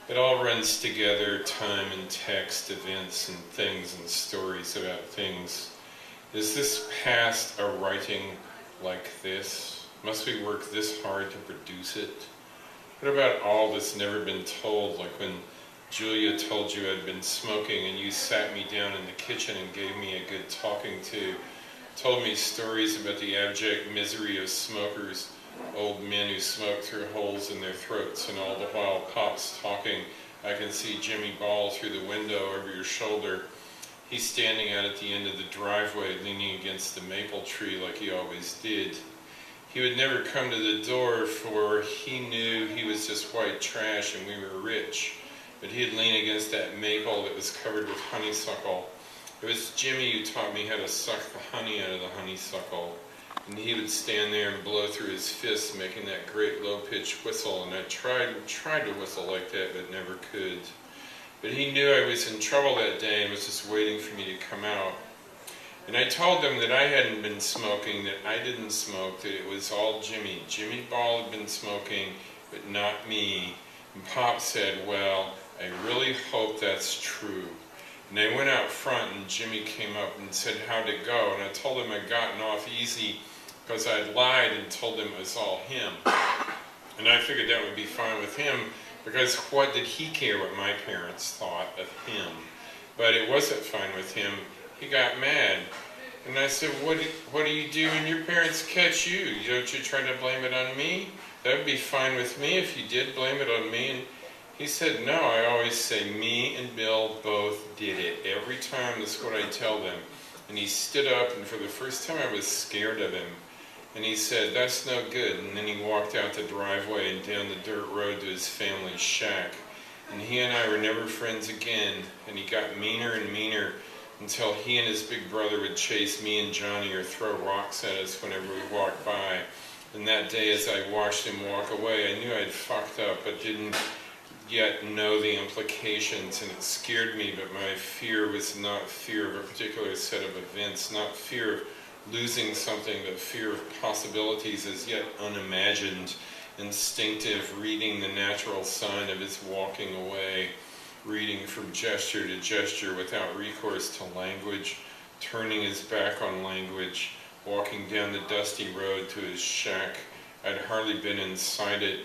It all runs together, time and text, events and things and stories about things. Is this past a writing like this? Must we work this hard to produce it? What about all that's never been told, like when Julia told you I'd been smoking and you sat me down in the kitchen and gave me a good talking to, told me stories about the abject misery of smokers, old men who smoke through holes in their throats, and all the while Pop's talking, I can see Jimmy Ball through the window over your shoulder. He's standing out at the end of the driveway leaning against the maple tree like he always did. He would never come to the door, for he knew he was just white trash and we were rich. But he'd lean against that maple that was covered with honeysuckle. It was Jimmy who taught me how to suck the honey out of the honeysuckle. And he would stand there and blow through his fists, making that great low-pitched whistle, and I tried to whistle like that, but never could. But he knew I was in trouble that day and was just waiting for me to come out. And I told him that I hadn't been smoking, that I didn't smoke, that it was all Jimmy. Jimmy Ball had been smoking, but not me. And Pop said, well, I really hope that's true. And I went out front and Jimmy came up and said, how'd it go? And I told him I'd gotten off easy because I'd lied and told him it was all him. And I figured that would be fine with him, because what did he care what my parents thought of him? But it wasn't fine with him. He got mad. And I said, what do you do when your parents catch you? Don't you try to blame it on me? That would be fine with me if you did blame it on me. And he said, no, I always say me and Bill both did it. Every time, that's what I tell them. And he stood up, and for the first time I was scared of him. And he said, that's no good. And then he walked out the driveway and down the dirt road to his family's shack. And he and I were never friends again. And he got meaner and meaner until he and his big brother would chase me and Johnny or throw rocks at us whenever we walked by. And that day, as I watched him walk away, I knew I'd fucked up, but didn't yet know the implications, and it scared me. But my fear was not fear of a particular set of events, not fear of losing something, but fear of possibilities as yet unimagined, instinctive, reading the natural sign of his walking away, reading from gesture to gesture without recourse to language, turning his back on language, walking down the dusty road to his shack. I'd hardly been inside it